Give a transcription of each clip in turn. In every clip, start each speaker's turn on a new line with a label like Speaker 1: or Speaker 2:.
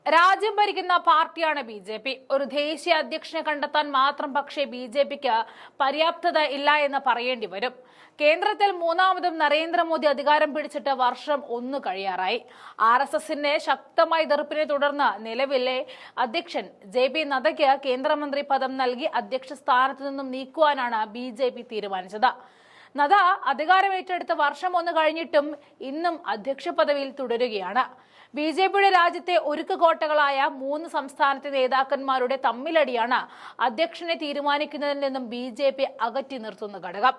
Speaker 1: രാജ്യം ഭരിക്കുന്ന പാർട്ടിയാണ് ബി.ജെ.പി. ഒരു ദേശീയ അധ്യക്ഷനെ കണ്ടെത്താൻ മാത്രം പക്ഷേ ബി.ജെ.പിക്ക് പര്യാപ്തത ഇല്ല എന്ന് പറയേണ്ടി വരും. കേന്ദ്രത്തിൽ മൂന്നാമതും നരേന്ദ്രമോദി അധികാരം പിടിച്ചിട്ട് വർഷം 1 കഴിയാറായി. RSSന്റെ ശക്തമായ എതിർപ്പിനെ തുടർന്ന് നിലവിലെ അധ്യക്ഷൻ JP നദ്ദയ്ക്ക് കേന്ദ്രമന്ത്രി പദം നൽകി അധ്യക്ഷ സ്ഥാനത്തു നിന്നും നീക്കുവാനാണ് ബി.ജെ.പി. തീരുമാനിച്ചത്. നദ്ദ അധികാരമേറ്റെടുത്ത് വർഷം 1 കഴിഞ്ഞിട്ടും ഇന്നും അധ്യക്ഷ പദവിയിൽ തുടരുകയാണ്. ബി.ജെ.പിയുടെ രാജ്യത്തെ ഉരുക്കുകോട്ടകളായ 3 സംസ്ഥാനത്തെ നേതാക്കന്മാരുടെ തമ്മിലടിയാണ് അധ്യക്ഷനെ തീരുമാനിക്കുന്നതിൽ നിന്നും ബി.ജെ.പി. അകറ്റി നിർത്തുന്ന ഘടകം.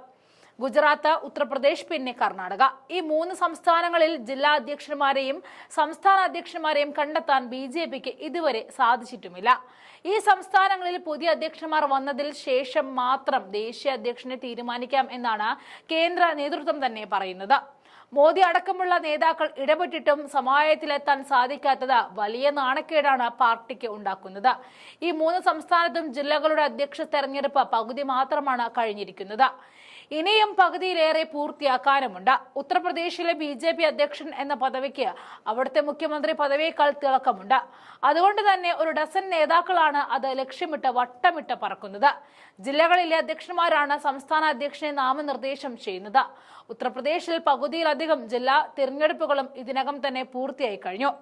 Speaker 1: ഗുജറാത്ത്, ഉത്തർപ്രദേശ്, പിന്നെ കർണാടക. ഈ 3 സംസ്ഥാനങ്ങളിൽ ജില്ലാ അധ്യക്ഷന്മാരെയും സംസ്ഥാന അധ്യക്ഷന്മാരെയും കണ്ടെത്താൻ ബി.ജെ.പിക്ക് ഇതുവരെ സാധിച്ചിട്ടുമില്ല. ഈ സംസ്ഥാനങ്ങളിൽ പുതിയ അധ്യക്ഷന്മാർ വന്നതിൽ ശേഷം മാത്രം ദേശീയ അധ്യക്ഷനെ തീരുമാനിക്കാം എന്നാണ് കേന്ദ്ര നേതൃത്വം തന്നെ പറയുന്നത്. മോദി അടക്കമുള്ള നേതാക്കൾ ഇടപെട്ടിട്ടും സമായത്തിലെത്താൻ സാധിക്കാത്തത് വലിയ നാണക്കേടാണ് പാർട്ടിക്ക് ഉണ്ടാക്കുന്നത്. ഈ 3 സംസ്ഥാനത്തും ജില്ലകളുടെ അധ്യക്ഷ തെരഞ്ഞെടുപ്പ് പകുതി മാത്രമാണ് കഴിഞ്ഞിരിക്കുന്നത്. ഇനിയും പകുതിയിലേറെ പൂർത്തിയാക്കാനുമുണ്ട്. ഉത്തർപ്രദേശിലെ ബി.ജെ.പി. അധ്യക്ഷൻ എന്ന പദവിക്ക് അവിടുത്തെ മുഖ്യമന്ത്രി പദവിയേക്കാൾ തിളക്കമുണ്ട്. അതുകൊണ്ട് തന്നെ ഒരു ഡസൻ നേതാക്കളാണ് അത് ലക്ഷ്യമിട്ട് വട്ടമിട്ട് പറക്കുന്നത്. ജില്ലകളിലെ അധ്യക്ഷന്മാരാണ് സംസ്ഥാന അധ്യക്ഷനെ നാമനിർദ്ദേശം ചെയ്യുന്നത്. ഉത്തർപ്രദേശിൽ പകുതിയിലധികം ജില്ലാ തിരഞ്ഞെടുപ്പുകളും ഇതിനകം തന്നെ പൂർത്തിയായി കഴിഞ്ഞു.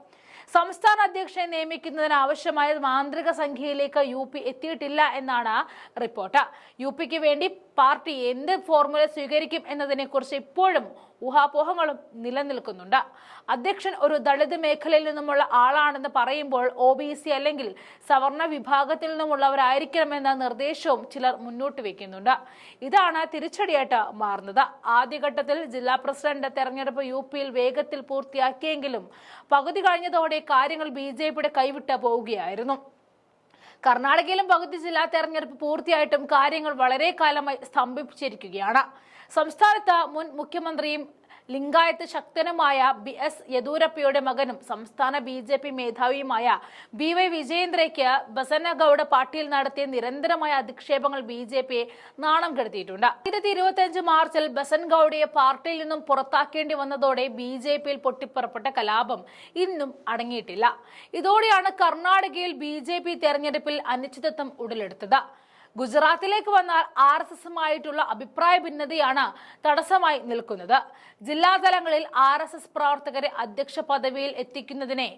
Speaker 1: സംസ്ഥാന അധ്യക്ഷനെ നിയമിക്കുന്നതിന് ആവശ്യമായ മാന്ത്രിക സംഖ്യയിലേക്ക് UP എത്തിയിട്ടില്ല എന്നാണ് റിപ്പോർട്ട്. UPക്ക് വേണ്ടി പാർട്ടി എന്ത് ഫോർമുല സ്വീകരിക്കും എന്നതിനെ കുറിച്ച് ഇപ്പോഴും ഊഹാപോഹങ്ങളും നിലനിൽക്കുന്നുണ്ട്. അധ്യക്ഷൻ ഒരു ദളിത് മേഖലയിൽ നിന്നുമുള്ള ആളാണെന്ന് പറയുമ്പോൾ OBC അല്ലെങ്കിൽ സവർണ വിഭാഗത്തിൽ നിന്നുമുള്ളവരായിരിക്കണമെന്ന നിർദ്ദേശവും ചിലർ മുന്നോട്ട് വെക്കുന്നുണ്ട്. ഇതാണ് തിരിച്ചടിയായിട്ട് മാറുന്നത്. ആദ്യഘട്ടത്തിൽ ജില്ലാ പ്രസിഡന്റ് തെരഞ്ഞെടുപ്പ് UPയിൽ വേഗത്തിൽ പൂർത്തിയാക്കിയെങ്കിലും പകുതി കഴിഞ്ഞതോടെ കാര്യങ്ങൾ ബി.ജെ.പിയുടെ കൈവിട്ട് പോവുകയായിരുന്നു. കർണാടകയിലും പകുതി ജില്ലാ തെരഞ്ഞെടുപ്പ് പൂർത്തിയായിട്ടും കാര്യങ്ങൾ വളരെ കാലമായി സ്തംഭിച്ചിരിക്കുകയാണ്. സംസ്ഥാനത്ത് മുൻ മുഖ്യമന്ത്രിയും ലിംഗായത്ത് ശക്തനുമായ BS യെദ്യൂരപ്പയുടെ മകനും സംസ്ഥാന ബി.ജെ.പി. മേധാവിയുമായ BY വിജയേന്ദ്രയ്ക്ക് ബസന്നഗൌഡ പാർട്ടിയിൽ നടത്തിയ നിരന്തരമായ അധിക്ഷേപങ്ങൾ ബി.ജെ.പിയെ നാണം കെടുത്തിയിട്ടുണ്ട്. 2025 മാർച്ചിൽ ബസന്നഗൌഡയെ പാർട്ടിയിൽ നിന്നും പുറത്താക്കേണ്ടി വന്നതോടെ ബി.ജെ.പിയിൽ പൊട്ടിപ്പുറപ്പെട്ട കലാപം ഇന്നും അടങ്ങിയിട്ടില്ല. ഇതോടെയാണ് കർണാടകയിൽ ബി.ജെ.പി. തെരഞ്ഞെടുപ്പിൽ അനിശ്ചിതത്വം ഉടലെടുത്തത്. ഗുജറാത്തിലേക്ക് വന്നാൽ RSSുമായിട്ടുള്ള അഭിപ്രായ ഭിന്നതയാണ് തടസ്സമായി നിൽക്കുന്നത്. ജില്ലാതലങ്ങളിൽ RSS പ്രവർത്തകരെ അധ്യക്ഷ പദവിയിൽ എത്തിക്കുന്നതിനെ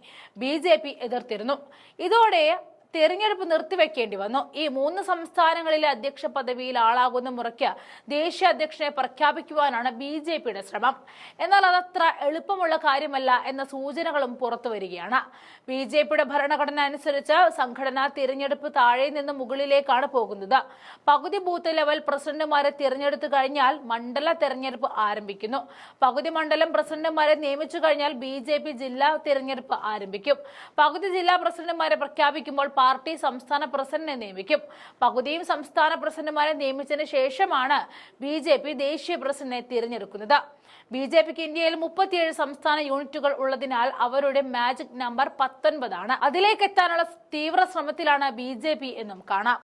Speaker 1: ബി.ജെ.പി. എതിർത്തിരുന്നു. ഇതോടെ തെരഞ്ഞെടുപ്പ് നിർത്തിവെക്കേണ്ടി വന്നു. ഈ 3 സംസ്ഥാനങ്ങളിലെ അധ്യക്ഷ പദവിയിൽ ആളാകുന്ന മുറയ്ക്ക് ദേശീയ അധ്യക്ഷനെ പ്രഖ്യാപിക്കുവാനാണ് ബി.ജെ.പിയുടെ ശ്രമം. എന്നാൽ അതത്ര എളുപ്പമുള്ള കാര്യമല്ല എന്ന സൂചനകളും പുറത്തു വരികയാണ്. ബി.ജെ.പിയുടെ ഭരണഘടന അനുസരിച്ച് സംഘടനാ തിരഞ്ഞെടുപ്പ് താഴെ നിന്ന് മുകളിലേക്കാണ് പോകുന്നത്. പകുതി ബൂത്ത് ലെവൽ പ്രസിഡന്റുമാരെ തിരഞ്ഞെടുത്തു കഴിഞ്ഞാൽ മണ്ഡല തെരഞ്ഞെടുപ്പ് ആരംഭിക്കുന്നു. പകുതി മണ്ഡലം പ്രസിഡന്റുമാരെ നിയമിച്ചു കഴിഞ്ഞാൽ ബി.ജെ.പി. ജില്ലാ തിരഞ്ഞെടുപ്പ് ആരംഭിക്കും. പകുതി ജില്ലാ പ്രസിഡന്റുമാരെ പ്രഖ്യാപിക്കുമ്പോൾ പാർട്ടി സംസ്ഥാന പ്രസിഡന്റിനെ നിയമിക്കും. പകുതിയും സംസ്ഥാന പ്രസിഡന്റുമാരെ നിയമിച്ചതിന് ശേഷമാണ് ബി.ജെ.പി. ദേശീയ പ്രസിഡന്റിനെ തിരഞ്ഞെടുക്കുന്നത്. ബി.ജെ.പിക്ക് ഇന്ത്യയിൽ 37 സംസ്ഥാന യൂണിറ്റുകൾ ഉള്ളതിനാൽ അവരുടെ മാജിക് നമ്പർ 19 ആണ്. അതിലേക്ക് എത്താനുള്ള തീവ്ര ശ്രമത്തിലാണ് ബി.ജെ.പി. എന്നും കാണാം.